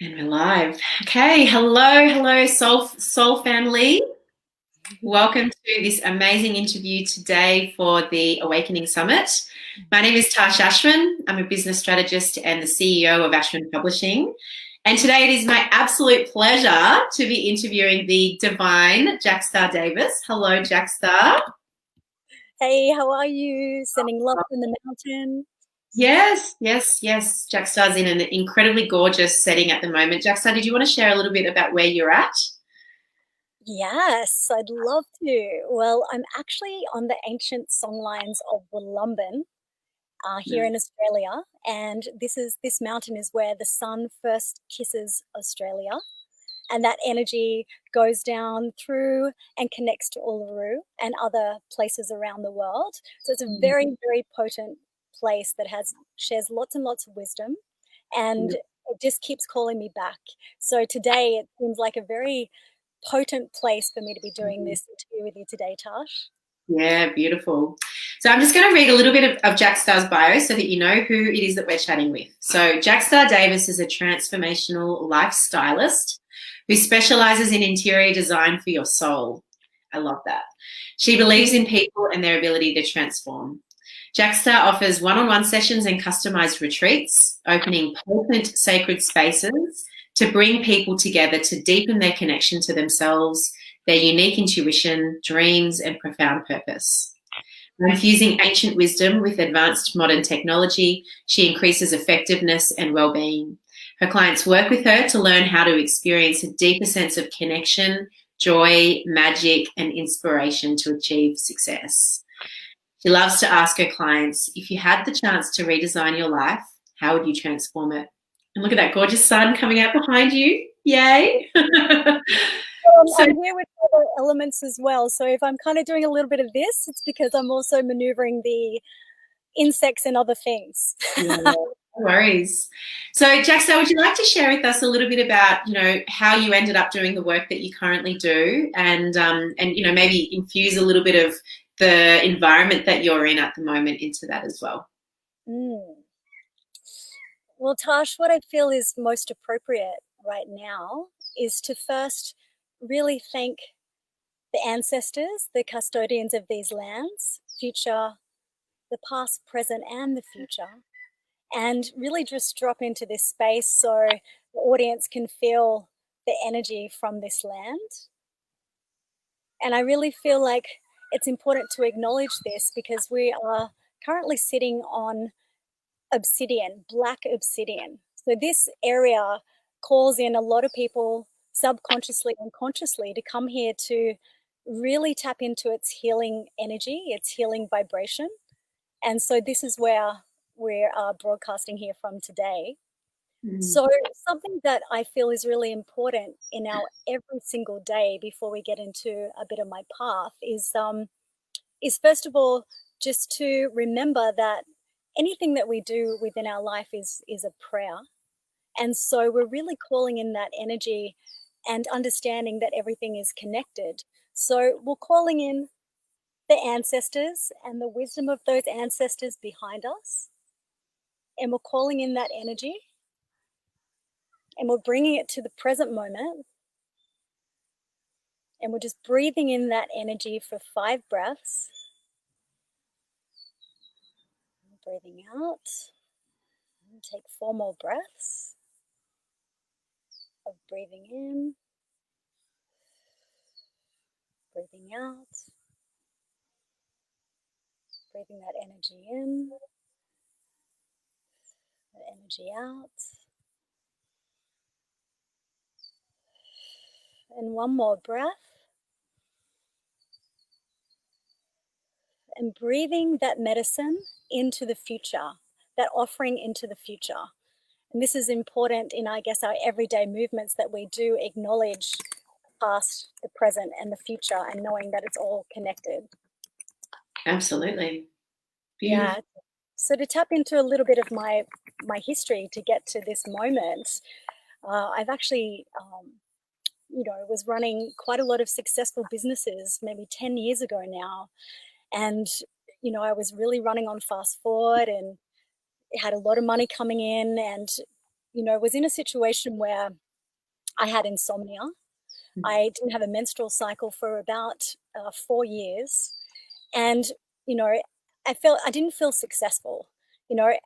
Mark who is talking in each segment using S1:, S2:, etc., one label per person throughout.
S1: And we're live. Okay, hello, Soul family. Welcome to this amazing interview today for the Awakening Summit. My name is Tarsh Ashwin. I'm a business strategist and the CEO of Ashwin Publishing. And today it is my absolute pleasure to be interviewing the divine Jacqstar Davies. Hello, Jacqstar.
S2: Hey, how are you? Sending love from the mountain.
S1: Yes. Jacqstar's in an incredibly gorgeous setting at the moment. Jacqstar, did you want to share a little bit about where you're at?
S2: Yes, I'd love to. Well, I'm actually on the ancient songlines of Wollumbin here in Australia, and this mountain is where the sun first kisses Australia, and that energy goes down through and connects to Uluru and other places around the world. So it's a very, very potent place that shares lots and lots of wisdom, and it just keeps calling me back. So today it seems like a very potent place for me to be doing this interview with you today, Tarsh.
S1: Yeah, beautiful. So I'm just going to read a little bit of Jacqstar's bio so that you know who it is that we're chatting with. So Jacqstar Davies is a transformational lifestylist who specializes in interior design for your soul. I love that. She believes in people and their ability to transform. Jacqstar offers one-on-one sessions and customized retreats, opening potent sacred spaces to bring people together to deepen their connection to themselves, their unique intuition, dreams, and profound purpose. By infusing ancient wisdom with advanced modern technology, she increases effectiveness and well-being. Her clients work with her to learn how to experience a deeper sense of connection, joy, magic, and inspiration to achieve success. She loves to ask her clients, if you had the chance to redesign your life, how would you transform it? And look at that gorgeous sun coming out behind you. Yay.
S2: I'm here with other elements as well. So if I'm kind of doing a little bit of this, it's because I'm also maneuvering the insects and other things.
S1: No worries. So Jacqstar, would you like to share with us a little bit about, how you ended up doing the work that you currently do and maybe infuse a little bit of the environment that you're in at the moment into that as well?
S2: Well, Tash, what I feel is most appropriate right now is to first really thank the ancestors, the custodians of these lands, the past, present, and the future, and really just drop into this space so the audience can feel the energy from this land. And I really feel like it's important to acknowledge this because we are currently sitting on obsidian, black obsidian. So this area calls in a lot of people subconsciously and consciously to come here to really tap into its healing energy, its healing vibration. And so this is where we're broadcasting here from today. So something that I feel is really important in our every single day before we get into a bit of my path is first of all, just to remember that anything that we do within our life is a prayer. And so we're really calling in that energy and understanding that everything is connected. So we're calling in the ancestors and the wisdom of those ancestors behind us. And we're calling in that energy. And we're bringing it to the present moment. And we're just breathing in that energy for 5 breaths. Breathing out. And take 4 more breaths of breathing in, breathing out, breathing that energy in, that energy out. And 1 more breath. And breathing that medicine into the future, that offering into the future. And this is important in, I guess, our everyday movements that we do acknowledge the past, the present, and the future, and knowing that it's all connected.
S1: Absolutely. Beautiful.
S2: Yeah. So to tap into a little bit of my history to get to this moment, I've actually, was running quite a lot of successful businesses maybe 10 years ago now. And, I was really running on fast forward and had a lot of money coming in. And was in a situation where I had insomnia. I didn't have a menstrual cycle for about 4 years. And, I didn't feel successful.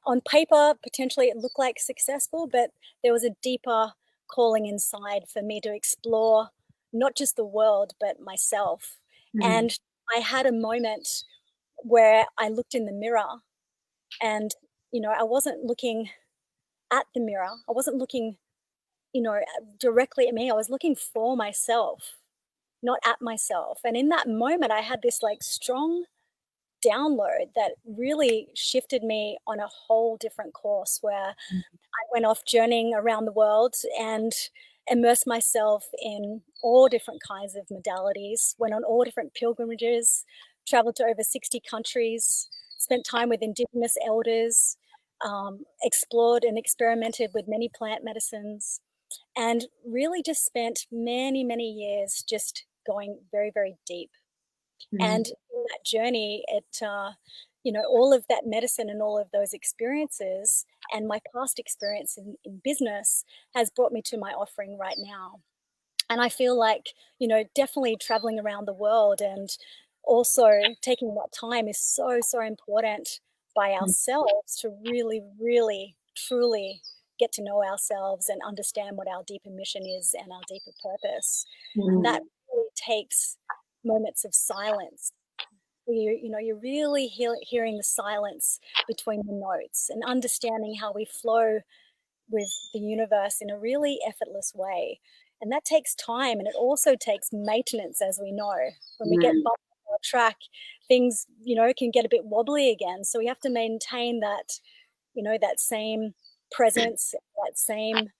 S2: On paper, potentially it looked like successful, but there was a deeper calling inside for me to explore not just the world, but myself. And I had a moment where I looked in the mirror and, I wasn't looking at the mirror. I wasn't looking, directly at me. I was looking for myself, not at myself. And in that moment, I had this like strong download that really shifted me on a whole different course where I went off journeying around the world and immersed myself in all different kinds of modalities, went on all different pilgrimages, traveled to over 60 countries, spent time with Indigenous elders, explored and experimented with many plant medicines, and really just spent many, many years just going very, very deep. And in that journey, all of that medicine and all of those experiences and my past experience in business has brought me to my offering right now. And I feel like, definitely traveling around the world and also taking that time is so, so important by ourselves to really, really, truly get to know ourselves and understand what our deeper mission is and our deeper purpose. And that really takes moments of silence. You're really hearing the silence between the notes and understanding how we flow with the universe in a really effortless way. And that takes time, and it also takes maintenance, as we know. When we get bumped on the track, things, can get a bit wobbly again. So we have to maintain that, that same presence, that same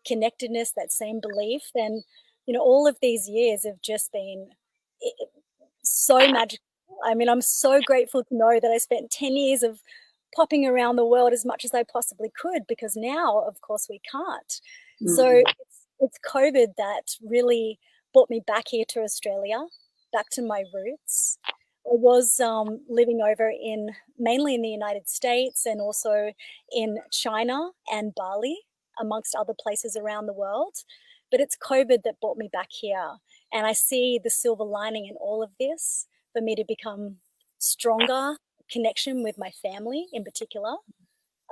S2: connectedness, that same belief. And, all of these years have just been so magical. I mean, I'm so grateful to know that I spent 10 years of popping around the world as much as I possibly could, because now, of course, we can't. So it's COVID that really brought me back here to Australia, back to my roots. I was living over mainly in the United States and also in China and Bali, amongst other places around the world. But it's COVID that brought me back here. And I see the silver lining in all of this for me to become stronger connection with my family in particular,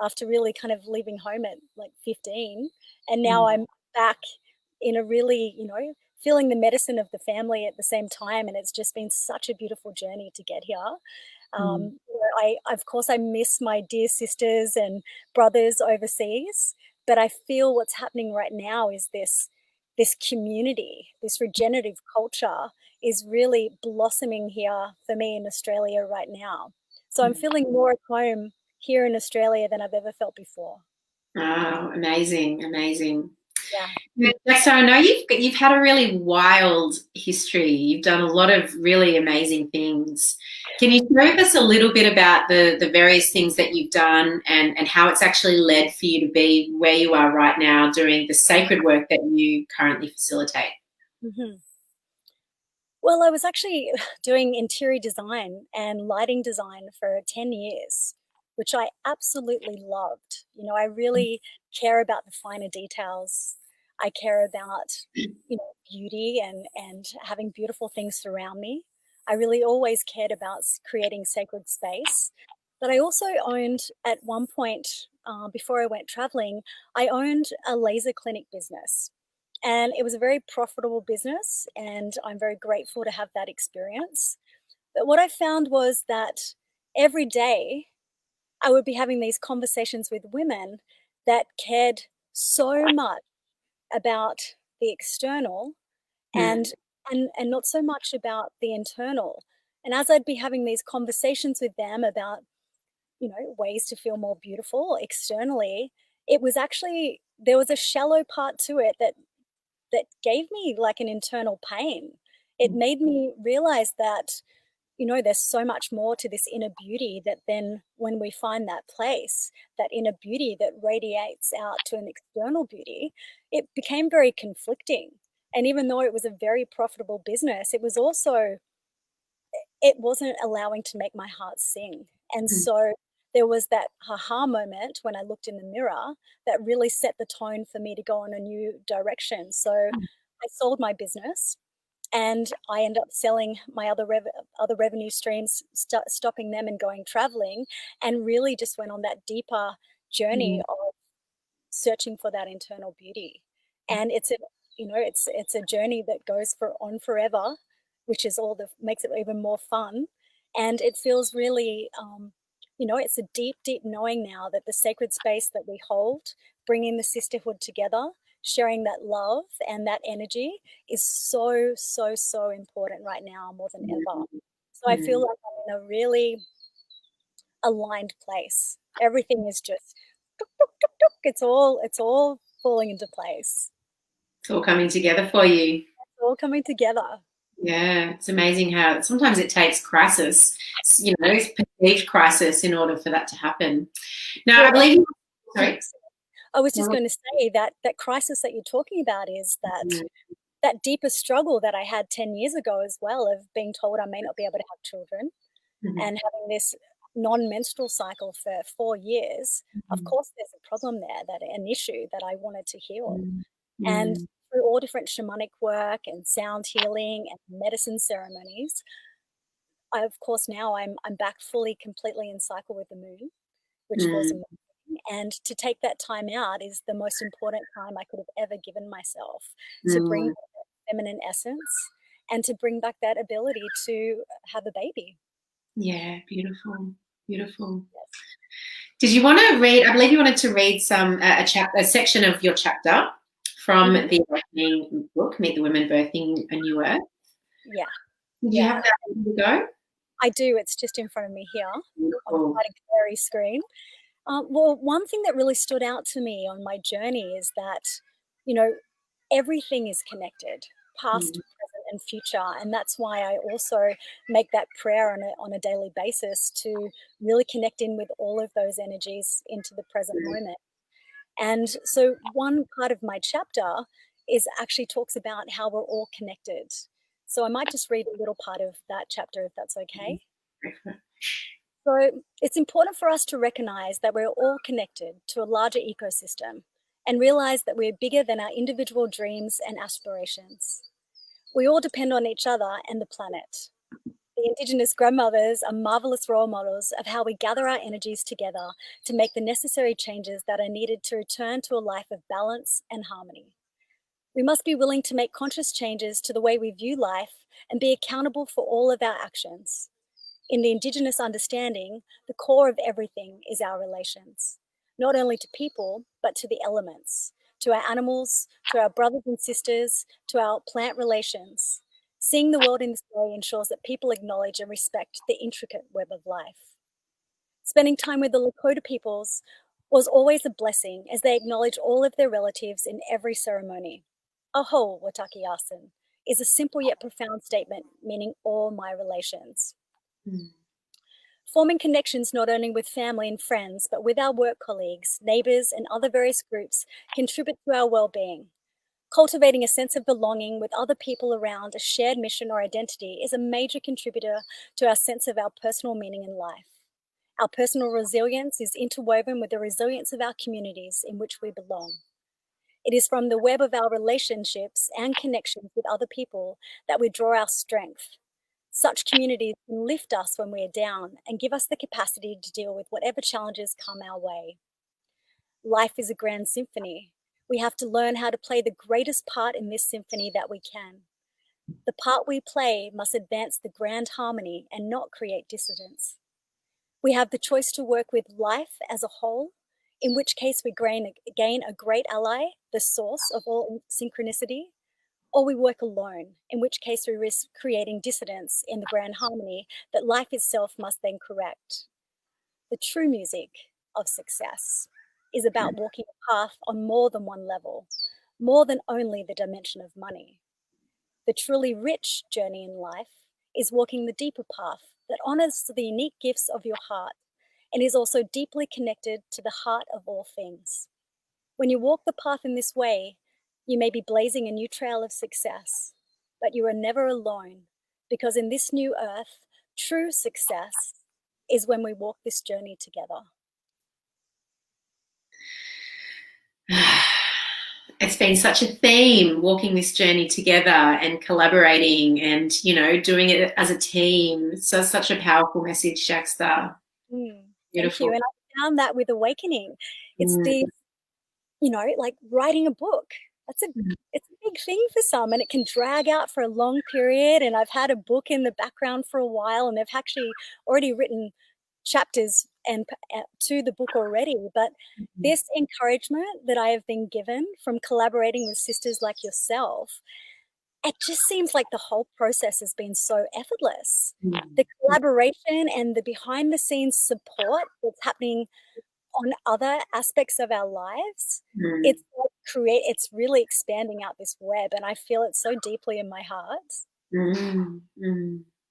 S2: after really kind of leaving home at like 15. And now I'm back in a really, feeling the medicine of the family at the same time. And it's just been such a beautiful journey to get here. Of course, I miss my dear sisters and brothers overseas, but I feel what's happening right now is this community, this regenerative culture is really blossoming here for me in Australia right now. So I'm feeling more at home here in Australia than I've ever felt before.
S1: Oh, amazing, amazing.
S2: Yeah.
S1: Jacqstar, I know you've had a really wild history. You've done a lot of really amazing things. Can you share with us a little bit about the various things that you've done and how it's actually led for you to be where you are right now doing the sacred work that you currently facilitate?
S2: Well, I was actually doing interior design and lighting design for 10 years, which I absolutely loved. I really care about the finer details. I care about, beauty and having beautiful things surround me. I really always cared about creating sacred space. But I also owned, at one point, before I went traveling, I owned a laser clinic business. And it was a very profitable business, and I'm very grateful to have that experience. But what I found was that every day I would be having these conversations with women that cared so much about the external and not so much about the internal. And as I'd be having these conversations with them about, ways to feel more beautiful externally, it was actually, there was a shallow part to it that gave me like an internal pain. It made me realize that, there's so much more to this inner beauty, that then when we find that place, that inner beauty that radiates out to an external beauty, it became very conflicting. And even though it was a very profitable business, it wasn't allowing to make my heart sing. And so there was that aha moment when I looked in the mirror that really set the tone for me to go in a new direction. So I sold my business, and I ended up selling my other revenue streams, stopping them and going traveling, and really just went on that deeper journey of searching for that internal beauty. And it's a journey that goes on forever, which is makes it even more fun. And it feels really, it's a deep knowing now that the sacred space that we hold, bringing the sisterhood together, sharing that love and that energy is so, so, so important right now, more than ever. So I feel like I'm in a really aligned place. Everything is just it's all falling into place.
S1: It's all coming together for you.
S2: It's all coming together.
S1: Yeah, it's amazing how sometimes it takes crisis, perceived crisis in order for that to happen. Now, I believe sorry.
S2: I was just going to say that crisis that you're talking about is that deeper struggle that I had 10 years ago as well, of being told I may not be able to have children and having this non-menstrual cycle for 4 years. Of course, there's a problem there, an issue that I wanted to heal. And through all different shamanic work and sound healing and medicine ceremonies, of course, now I'm back completely in cycle with the moon, which feels amazing. And to take that time out is the most important time I could have ever given myself, to bring back that feminine essence and to bring back that ability to have a baby.
S1: Yeah, beautiful, beautiful. Yes. Did you want to read? I believe you wanted to read a section of your chapter from the Awakening book, Meet the Women Birthing a New Earth.
S2: Yeah.
S1: Did you have that ready to go?
S2: I do. It's just in front of me here on quite a glary screen. Well, one thing that really stood out to me on my journey is that, everything is connected, past, present, and future. And that's why I also make that prayer on a daily basis to really connect in with all of those energies into the present moment. And so one part of my chapter actually talks about how we're all connected. So I might just read a little part of that chapter, if that's okay. So it's important for us to recognize that we're all connected to a larger ecosystem and realize that we're bigger than our individual dreams and aspirations. We all depend on each other and the planet. The Indigenous grandmothers are marvelous role models of how we gather our energies together to make the necessary changes that are needed to return to a life of balance and harmony. We must be willing to make conscious changes to the way we view life and be accountable for all of our actions. In the Indigenous understanding, the core of everything is our relations, not only to people, but to the elements, to our animals, to our brothers and sisters, to our plant relations. Seeing the world in this way ensures that people acknowledge and respect the intricate web of life. Spending time with the Lakota peoples was always a blessing, as they acknowledge all of their relatives in every ceremony. Aho, Wataki Asen, is a simple yet profound statement meaning all my relations. Forming connections not only with family and friends, but with our work colleagues, neighbours, and other various groups contribute to our well-being. Cultivating a sense of belonging with other people around a shared mission or identity is a major contributor to our sense of our personal meaning in life. Our personal resilience is interwoven with the resilience of our communities in which we belong. It is from the web of our relationships and connections with other people that we draw our strength. Such communities can lift us when we are down and give us the capacity to deal with whatever challenges come our way. Life is a grand symphony. We have to learn how to play the greatest part in this symphony that we can. The part we play must advance the grand harmony and not create dissonance. We have the choice to work with life as a whole, in which case we gain a great ally, the source of all synchronicity, or we work alone, in which case we risk creating dissonance in the grand harmony that life itself must then correct. The true music of success is about walking a path on more than one level, more than only the dimension of money. The truly rich journey in life is walking the deeper path that honors the unique gifts of your heart and is also deeply connected to the heart of all things. When you walk the path in this way, you may be blazing a new trail of success, but you are never alone, because in this new earth, true success is when we walk this journey together.
S1: It's been such a theme, walking this journey together and collaborating and, doing it as a team. So such a powerful message, Jacqstar.
S2: Thank you. And I found that with Awakening. It's the, like writing a book. It's a big thing for some, and it can drag out for a long period. And I've had a book in the background for a while, and they've actually already written chapters and to the book already. But this encouragement that I have been given from collaborating with sisters like yourself, it just seems like the whole process has been so effortless. The collaboration and the behind the scenes support that's happening on other aspects of our lives, it's really expanding out this web, and I feel it so deeply in my heart.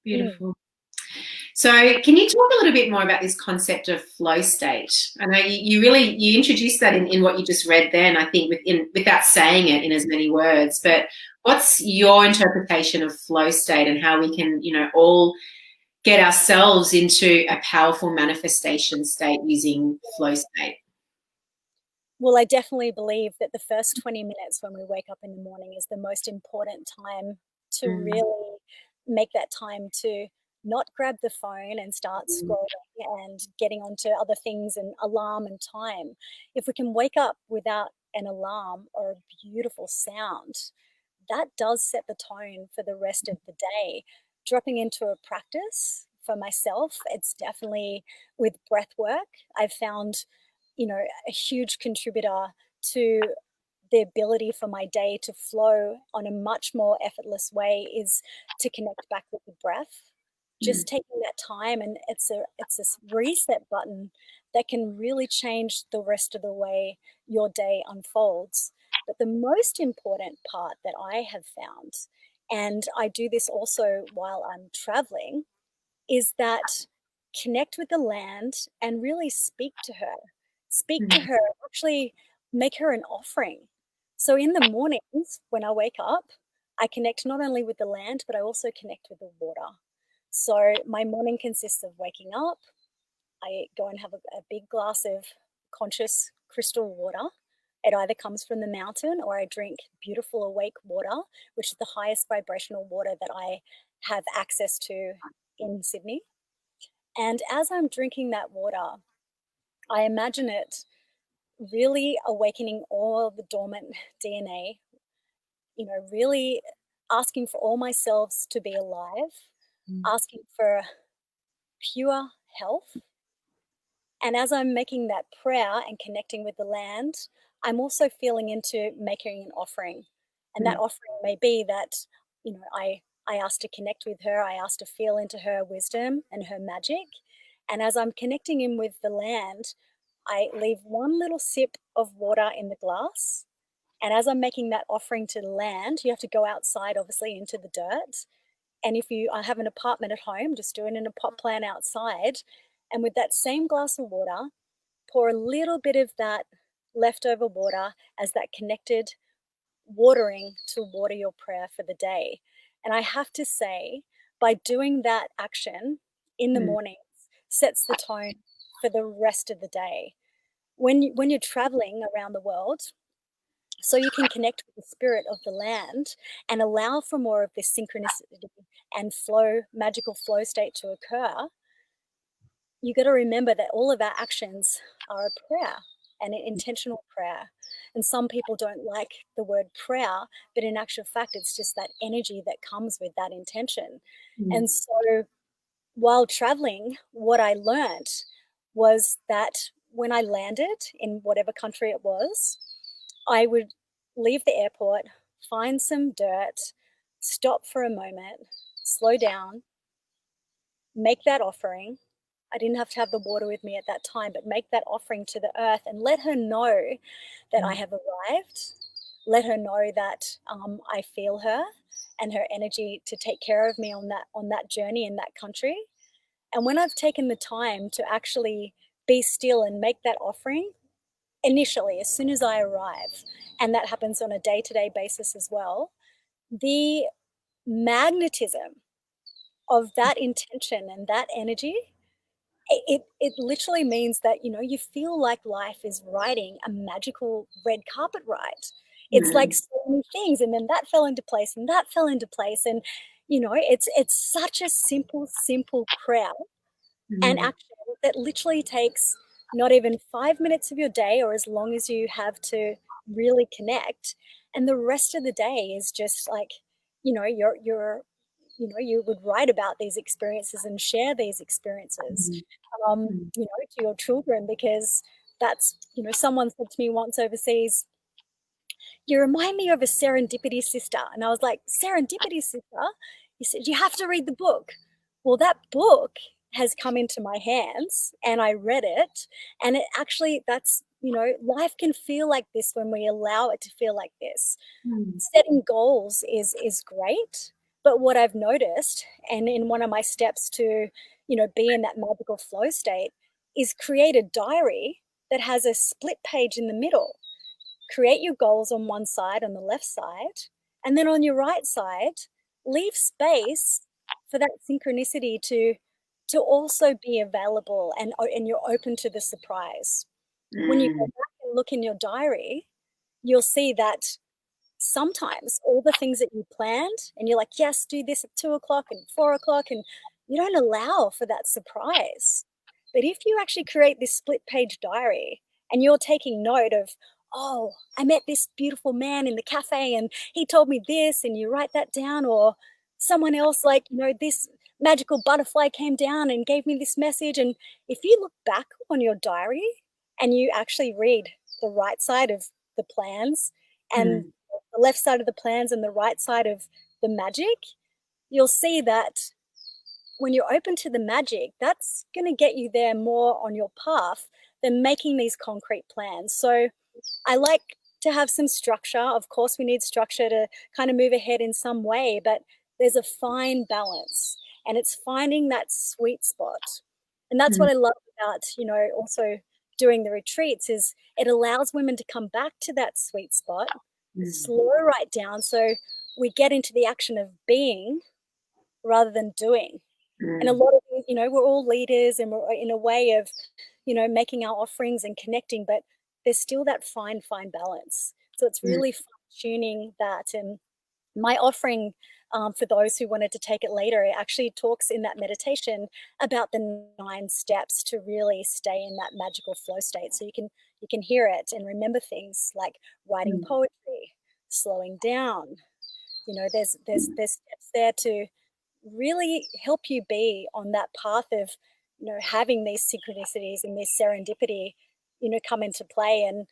S1: Beautiful. So can you talk a little bit more about this concept of flow state? I know you introduced that in what you just read then, I think, without saying it in as many words, but what's your interpretation of flow state and how we can, all get ourselves into a powerful manifestation state using flow state?
S2: Well, I definitely believe that the first 20 minutes when we wake up in the morning is the most important time to really make that time to not grab the phone and start scrolling and getting onto other things and alarm and time. If we can wake up without an alarm or a beautiful sound, that does set the tone for the rest of the day. Dropping into a practice for myself, it's definitely with breath work. I've found, a huge contributor to the ability for my day to flow on a much more effortless way is to connect back with the breath. Just taking that time, and it's a reset button that can really change the rest of the way your day unfolds. But the most important part that I have found, and I do this also while I'm traveling, is that connect with the land and really speak to her. Speak to her, actually make her an offering. So in the mornings when I wake up, I connect not only with the land, but I also connect with the water. So my morning consists of waking up. I go and have a big glass of conscious crystal water. It either comes from the mountain or I drink beautiful awake water, which is the highest vibrational water that I have access to in Sydney. And as I'm drinking that water, I imagine it really awakening all the dormant DNA, really asking for all my selves to be alive, asking for pure health. And as I'm making that prayer and connecting with the land, I'm also feeling into making an offering. And that offering may be that, I ask to connect with her, I ask to feel into her wisdom and her magic. And as I'm connecting in with the land, I leave one little sip of water in the glass. And as I'm making that offering to the land, you have to go outside, obviously, into the dirt. And if I have an apartment at home, just do it in a pot plant outside. And with that same glass of water, pour a little bit of that leftover water as that connected watering to water your prayer for the day. And I have to say, by doing that action in the mornings, sets the tone for the rest of the day. When you're traveling around the world, so you can connect with the spirit of the land and allow for more of this synchronicity and magical flow state to occur, you got to remember that all of our actions are a prayer and an intentional prayer. And some people don't like the word prayer, but in actual fact, it's just that energy that comes with that intention. And so while traveling, what I learned was that when I landed in whatever country it was, I would leave the airport, find some dirt, stop for a moment, slow down, make that offering. I didn't have to have the water with me at that time, but make that offering to the earth and let her know that I have arrived. Let her know that I feel her and her energy to take care of me on that journey in that country. And when I've taken the time to actually be still and make that offering, initially, as soon as I arrive, and that happens on a day-to-day basis as well, the magnetism of that intention and that energy it literally means that, you know, you feel like life is riding a magical red carpet ride. It's like
S1: Mm,
S2: so many things, and then that fell into place, and that fell into place, and you know, it's such a simple prayer and
S1: mm,
S2: action that literally takes not even 5 minutes of your day, or as long as you have to really connect, and the rest of the day is just like, you know, you're you know, you would write about these experiences and share these experiences,
S1: mm, mm,
S2: you know, to your children, because that's, you know, someone said to me once overseas, you remind me of a serendipity sister. And I was like, serendipity sister? He said, you have to read the book. Well, that book has come into my hands and I read it. And it actually, that's, you know, life can feel like this when we allow it to feel like this.
S1: mm,
S2: Setting goals is great, but what I've noticed, and in one of my steps to, you know, be in that magical flow state, is create a diary that has a split page in the middle. Create your goals on one side, on the left side, and then on your right side, leave space for that synchronicity to also be available, and you're open to the surprise. When you go
S1: mm,
S2: back and look in your diary, you'll see that sometimes all the things that you planned and you're like, yes, do this at 2 o'clock and 4 o'clock, and you don't allow for that surprise. But if you actually create this split page diary and you're taking note of, oh, I met this beautiful man in the cafe and he told me this, and you write that down, or someone else, like, you know, this magical butterfly came down and gave me this message. And if you look back on your diary and you actually read the right side of the plans and
S1: mm,
S2: the left side of the plans and the right side of the magic, you'll see that when you're open to the magic, that's going to get you there more on your path than making these concrete plans. So I like to have some structure. Of course, we need structure to kind of move ahead in some way, but there's a fine balance, and it's finding that sweet spot. And that's
S1: mm,
S2: what I love about, you know, also doing the retreats, is it allows women to come back to that sweet spot,
S1: mm,
S2: slow right down, so we get into the action of being rather than doing. And a
S1: mm,
S2: lot of, you know, we're all leaders and we're in a way of, you know, making our offerings and connecting, but there's still that fine balance. So it's
S1: mm,
S2: really fine tuning that. And my offering, for those who wanted to take it later, it actually talks in that meditation about the 9 steps to really stay in that magical flow state. So you can hear it and remember things like writing
S1: mm,
S2: poetry, slowing down. You know, there's steps there to really help you be on that path of, you know, having these synchronicities and this serendipity, you know, come into play. And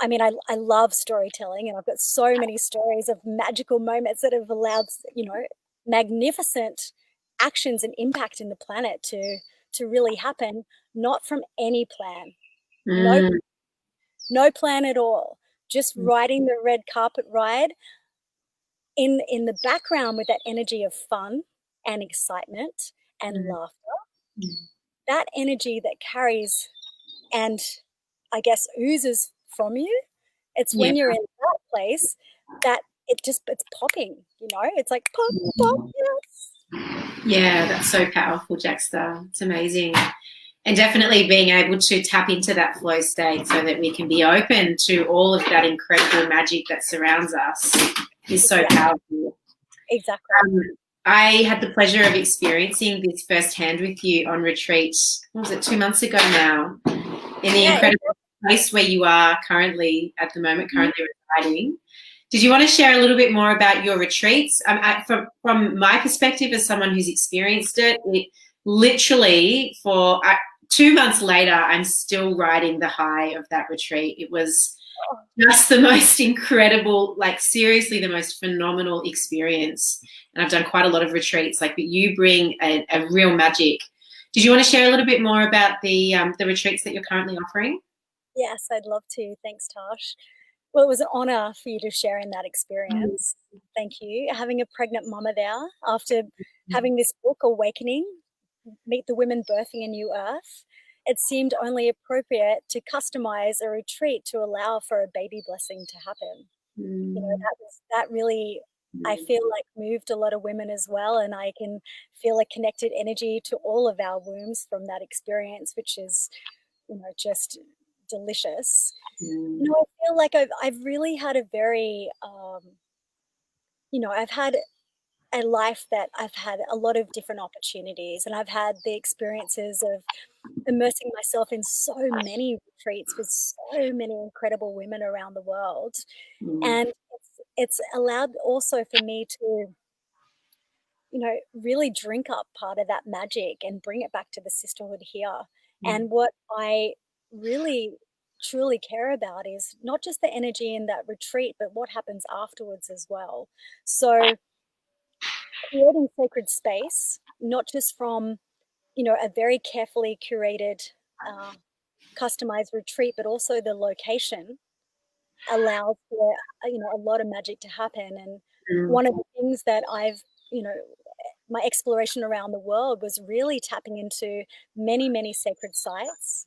S2: I mean, I love storytelling, and I've got so many stories of magical moments that have allowed, you know, magnificent actions and impact in the planet to really happen, not from any plan. No,
S1: mm,
S2: no plan at all. Just
S1: mm,
S2: riding the red carpet ride in the background with that energy of fun and excitement and
S1: mm,
S2: laughter.
S1: mm.
S2: That energy that carries and, I guess, oozes from you. It's
S1: Yeah.
S2: when you're in that place that it's popping, you know, it's like pop, pop,
S1: Mm.
S2: yes.
S1: Yeah, that's so powerful, Jacqstar. It's amazing. And definitely being able to tap into that flow state so that we can be open to all of that incredible magic that surrounds us is so
S2: Exactly.
S1: powerful.
S2: Exactly.
S1: Um, I had the pleasure of experiencing this firsthand with you on retreat. What was it, 2 months ago now? In the
S2: Yeah,
S1: incredible place where you are currently at the moment,
S2: exactly.
S1: currently residing. Did you want to share a little bit more about your retreats? From my perspective, as someone who's experienced it, it literally for 2 months later, I'm still riding the high of that retreat. It was
S2: Oh,
S1: just the most incredible, like seriously, the most phenomenal experience. And I've done quite a lot of retreats, like, but you bring a real magic. Did you want to share a little bit more about the retreats that you're currently offering?
S2: yes, I'd love to. Thanks, Tarsh. Well, it was an honor for you to share in that
S1: Mm,
S2: experience. Thank you. Having a pregnant mama there after having this book, Awakening, Meet the Women Birthing a New Earth, it seemed only appropriate to customize a retreat to allow for a baby blessing to happen. You know,
S1: mm,
S2: that really I feel like moved a lot of women as well, and I can feel a connected energy to all of our wombs from that experience, which is, just delicious. I feel like I've really had a very, I've had a life that I've had a lot of different opportunities, and I've had the experiences of immersing myself in so many retreats with so many incredible women around the world. And it's allowed also for me to, really drink up part of that magic and bring it back to the sisterhood here. And what I really truly care about is not just the energy in that retreat, but what happens afterwards as well. So creating sacred space, not just from, a very carefully curated, customized retreat, but also the location allows for, a lot of magic to happen. And one of the things that I've, my exploration around the world was really tapping into many, many sacred sites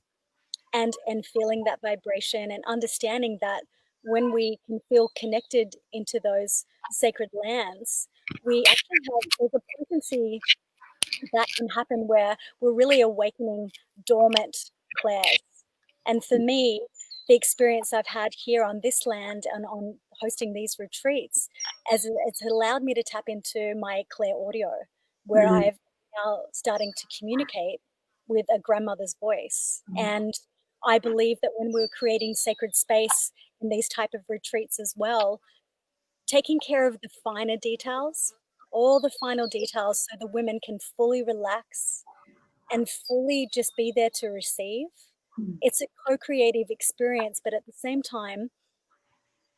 S2: and feeling that vibration and understanding that when we can feel connected into those sacred lands, we actually have, there's a potency that can happen where we're really awakening dormant clairs. And for me, the experience I've had here on this land and on hosting these retreats, as it's allowed me to tap into my clair audio, where I've now starting to communicate with a grandmother's voice. And I believe that when we're creating sacred space in these type of retreats as well, taking care of the finer details, all the final details, so the women can fully relax and fully just be there to receive. It's a co-creative experience, but at the same time,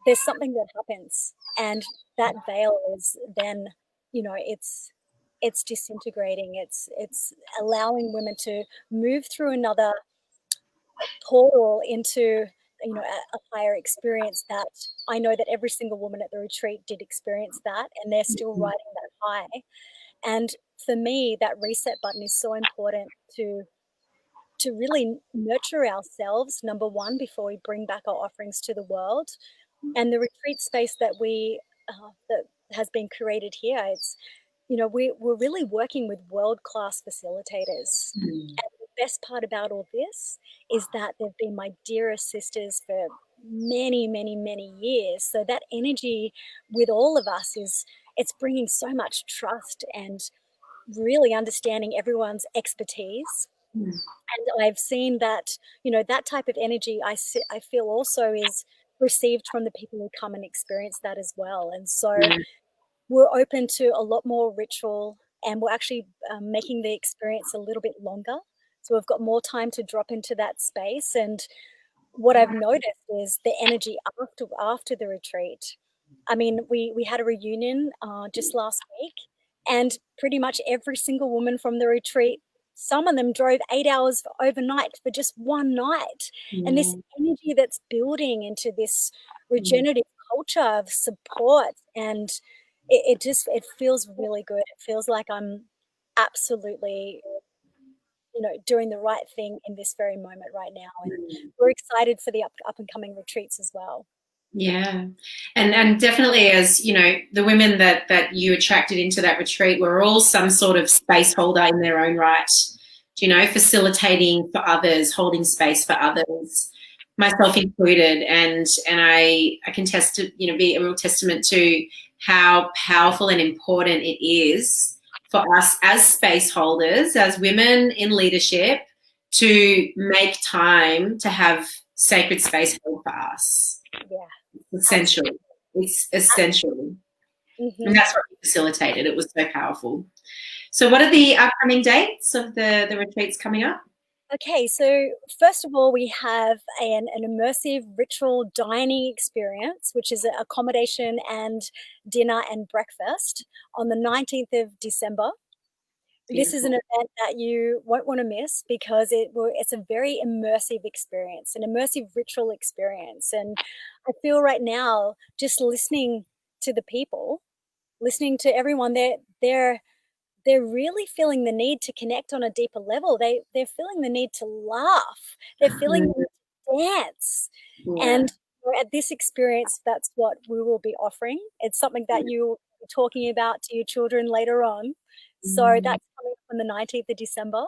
S2: there's something that happens, and that veil is then, it's disintegrating. It's allowing women to move through another portal into, a higher experience that I know that every single woman at the retreat did experience that, and they're still riding that high. And for me, that reset button is so important to really nurture ourselves, number one, before we bring back our offerings to the world. And the retreat space that that has been created here, it's, we're really working with world-class facilitators. And the best part about all this is that they've been my dearest sisters for many, many, many years. So that energy with all of us it's bringing so much trust and really understanding everyone's expertise. And I've seen that, that type of energy I feel also is received from the people who come and experience that as well. And so we're open to a lot more ritual, and we're actually making the experience a little bit longer. So we've got more time to drop into that space. And what I've noticed is the energy after the retreat. I mean, we had a reunion just last week, and pretty much every single woman from the retreat, some of them drove 8 hours overnight for just one night. And this energy that's building into this regenerative culture of support, and it feels really good. It feels like I'm absolutely, doing the right thing in this very moment right now. And we're excited for the up and coming retreats as well.
S1: Yeah. And definitely, as you know, the women that you attracted into that retreat were all some sort of space holder in their own right, facilitating for others, holding space for others, myself included. And I can be a real testament to how powerful and important it is for us as space holders, as women in leadership, to make time to have sacred space held for us.
S2: Yeah.
S1: Essential. It's essential. And that's what we facilitated. It was so powerful. So what are the upcoming dates of the retreats coming up?
S2: Okay, so first of all, we have an immersive ritual dining experience, which is accommodation and dinner and breakfast on the 19th of December. Beautiful. This is an event that you won't want to miss because it's a very immersive experience, an immersive ritual experience. And I feel right now, just listening to the people, listening to everyone, they're really feeling the need to connect on a deeper level. They're feeling the need to laugh. They're feeling the need to dance. Yeah. And at this experience, that's what we will be offering. It's something that you be talking about to your children later on. So that's coming up on the 19th of December.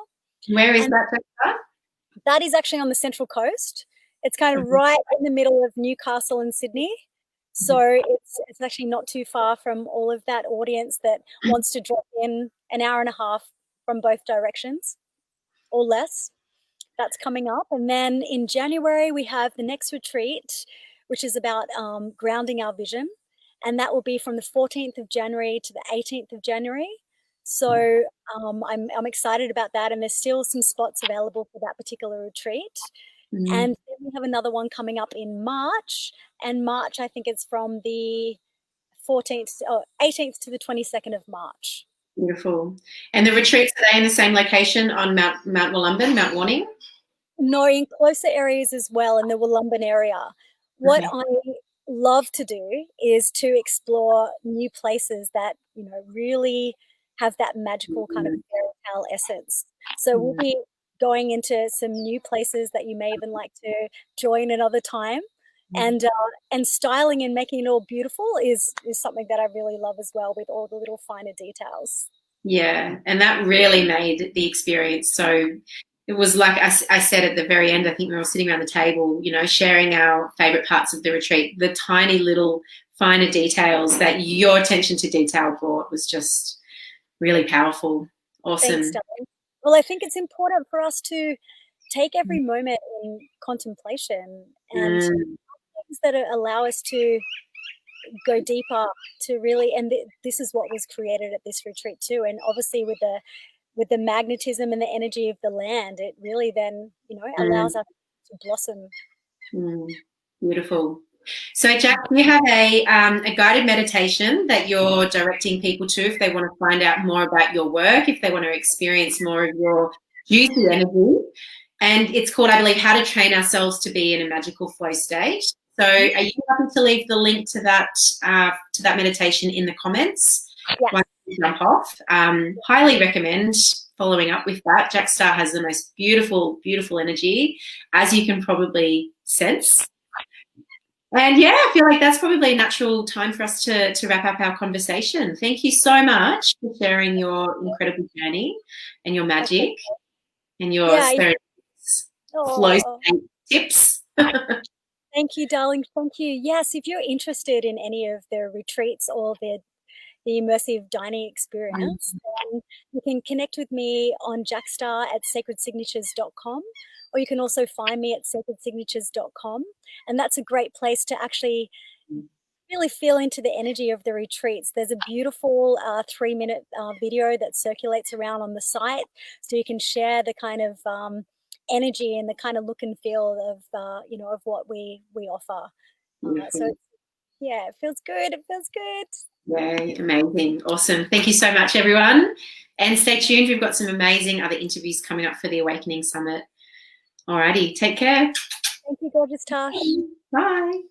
S1: Where is that, Jacqstar?
S2: That is actually on the Central Coast. It's kind of right in the middle of Newcastle and Sydney. So it's actually not too far from all of that audience that wants to drop in an hour and a half from both directions or less. That's coming up. And then in January, we have the next retreat, which is about grounding our vision. And that will be from the 14th of January to the 18th of January. So I'm excited about that. And there's still some spots available for that particular retreat. And then we have another one coming up in March. And March, I think it's from the 18th to the 22nd of March.
S1: Beautiful. And the retreats, are they in the same location on Mount Wollumbin, Mount Warning?
S2: No, in closer areas as well, in the Wollumbin area. What I love to do is to explore new places that, you know, really have that magical kind of fairy tale essence. So we'll be going into some new places that you may even like to join another time. And styling and making it all beautiful is something that I really love as well, with all the little finer details.
S1: Yeah, and that really made the experience so. It was like I said at the very end, I think we were all sitting around the table, you know, sharing our favourite parts of the retreat. The tiny little finer details that your attention to detail brought was just really powerful. Awesome.
S2: Thanks, darling. Well, I think it's important for us to take every moment in contemplation and things that allow us to go deeper, to really, and this is what was created at this retreat too. And obviously with the magnetism and the energy of the land, it really then, you know, allows us to blossom.
S1: Beautiful. So, Jack, you have a guided meditation that you're directing people to if they want to find out more about your work, if they want to experience more of your juicy energy. And it's called, I believe, How to Train Ourselves to Be in a Magical Flow State. So are you happy to leave the link to that meditation in the comments?
S2: Yes.
S1: Once you jump off. Highly recommend following up with that. Jacqstar has the most beautiful, beautiful energy, as you can probably sense. And yeah, I feel like that's probably a natural time for us to wrap up our conversation. Thank you so much for sharing your incredible journey and your magic and your flow state tips.
S2: Thank you, darling. Thank you. Yes, if you're interested in any of the retreats or the immersive dining experience, then you can connect with me on Jacqstar at sacredsignatures.com, or you can also find me at sacredsignatures.com. And that's a great place to actually really feel into the energy of the retreats. There's a beautiful 3-minute video that circulates around on the site, so you can share the kind of energy and the kind of look and feel of you know, of what we offer. So yeah, it feels good. It feels good.
S1: Yay, amazing. Awesome. Thank you so much, everyone. And stay tuned. We've got some amazing other interviews coming up for the Awakening Summit. Alrighty, take care.
S2: Thank you, gorgeous Tarsh.
S1: Bye.